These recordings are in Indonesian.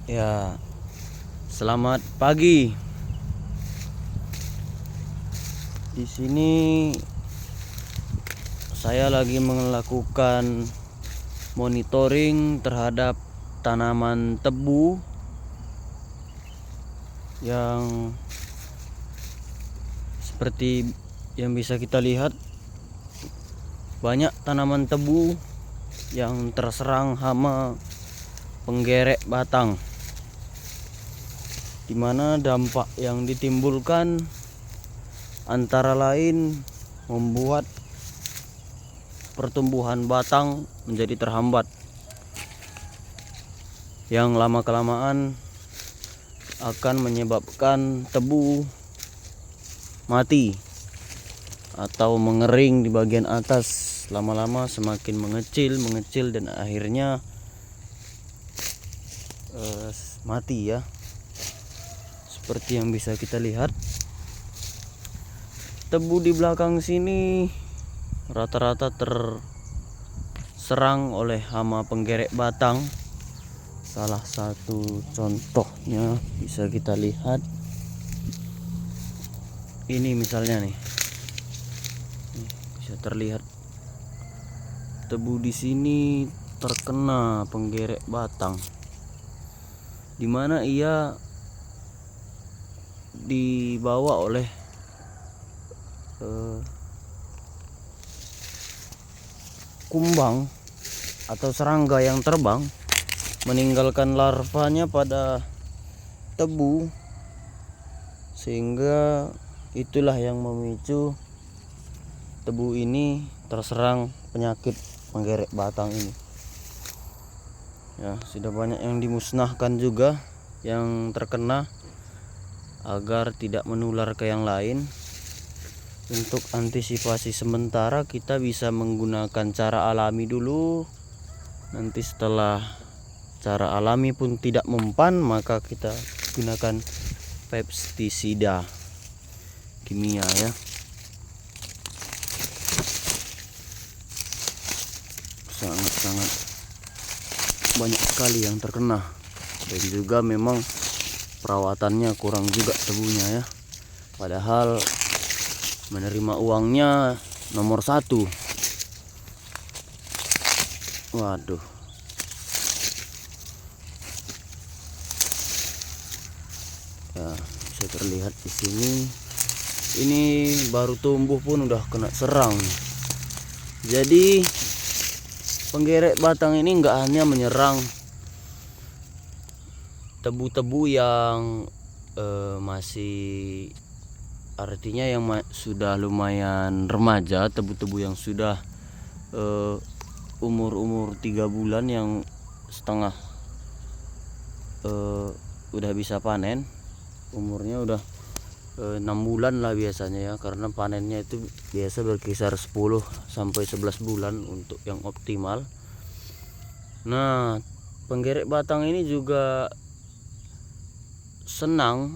Ya, selamat pagi. Di sini saya lagi melakukan monitoring terhadap tanaman tebu yang seperti yang bisa kita lihat, banyak tanaman tebu yang terserang hama penggerek batang, di mana dampak yang ditimbulkan antara lain membuat pertumbuhan batang menjadi terhambat, yang lama-kelamaan akan menyebabkan tebu mati atau mengering di bagian atas. Lama-lama semakin mengecil dan akhirnya mati ya. Seperti yang bisa kita lihat, tebu di belakang sini rata-rata terserang oleh hama penggerek batang. Salah satu contohnya bisa kita lihat. Ini misalnya nih, bisa terlihat tebu di sini terkena penggerek batang, di mana ia dibawa oleh kumbang atau serangga yang terbang, meninggalkan larvanya pada tebu, sehingga itulah yang memicu tebu ini terserang penyakit penggerek batang ini. Ya, sudah banyak yang dimusnahkan juga yang terkena agar tidak menular ke yang lain. Untuk antisipasi sementara kita bisa menggunakan cara alami dulu. Nanti setelah cara alami pun tidak mempan, maka kita gunakan pestisida kimia ya. Sangat-sangat banyak sekali yang terkena, dan juga memang perawatannya kurang juga tebunya ya. Padahal menerima uangnya nomor 1. Waduh. Ya, bisa terlihat di sini. Ini baru tumbuh pun udah kena serang. Jadi penggerek batang ini enggak hanya menyerang tebu-tebu yang masih, artinya yang sudah lumayan remaja, tebu-tebu yang sudah umur 3 bulan, yang setengah udah bisa panen. Umurnya udah 6 bulan lah biasanya ya, karena panennya itu biasa berkisar 10 sampai 11 bulan untuk yang optimal. Nah, penggerek batang ini juga senang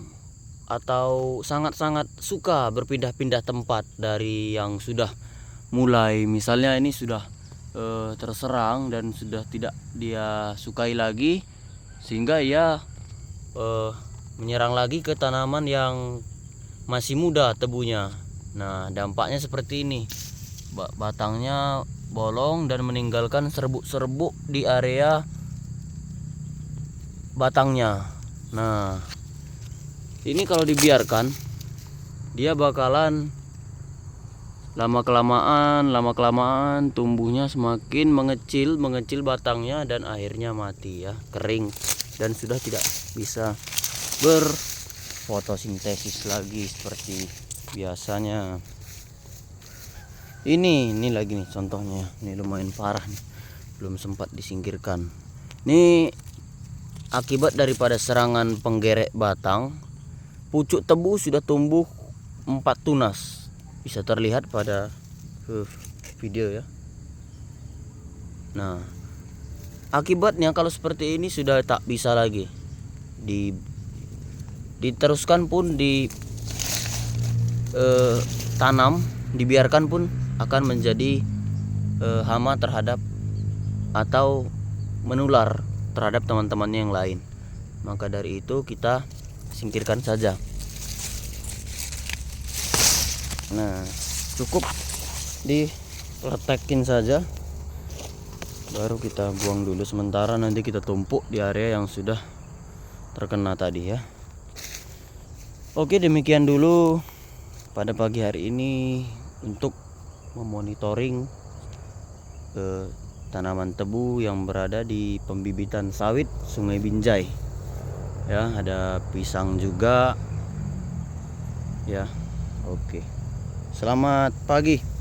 atau sangat-sangat suka berpindah-pindah tempat dari yang sudah mulai, misalnya ini sudah terserang dan sudah tidak dia sukai lagi, sehingga ia menyerang lagi ke tanaman yang masih muda tebunya. Nah, dampaknya seperti ini, batangnya bolong dan meninggalkan serbuk-serbuk di area batangnya. Nah, ini kalau dibiarkan, dia bakalan lama-kelamaan tumbuhnya semakin mengecil batangnya, dan akhirnya mati ya, kering, dan sudah tidak bisa berfotosintesis lagi seperti biasanya. Ini lagi nih contohnya, ini lumayan parah nih, belum sempat disingkirkan. Ini akibat daripada serangan penggerek batang, pucuk tebu sudah tumbuh 4 tunas, bisa terlihat pada video ya. Nah, akibatnya kalau seperti ini sudah tak bisa lagi diteruskan pun tanam, dibiarkan pun akan menjadi hama terhadap atau menular terhadap teman-temannya yang lain. maka dari itu kita singkirkan saja. Nah, cukup diletekin saja, baru kita buang dulu sementara, nanti kita tumpuk di area yang sudah terkena tadi ya. Oke, demikian dulu pada pagi hari ini untuk memonitoring tanaman tebu yang berada di pembibitan sawit Sungai Binjai ya. Ada pisang juga ya. Oke, selamat pagi.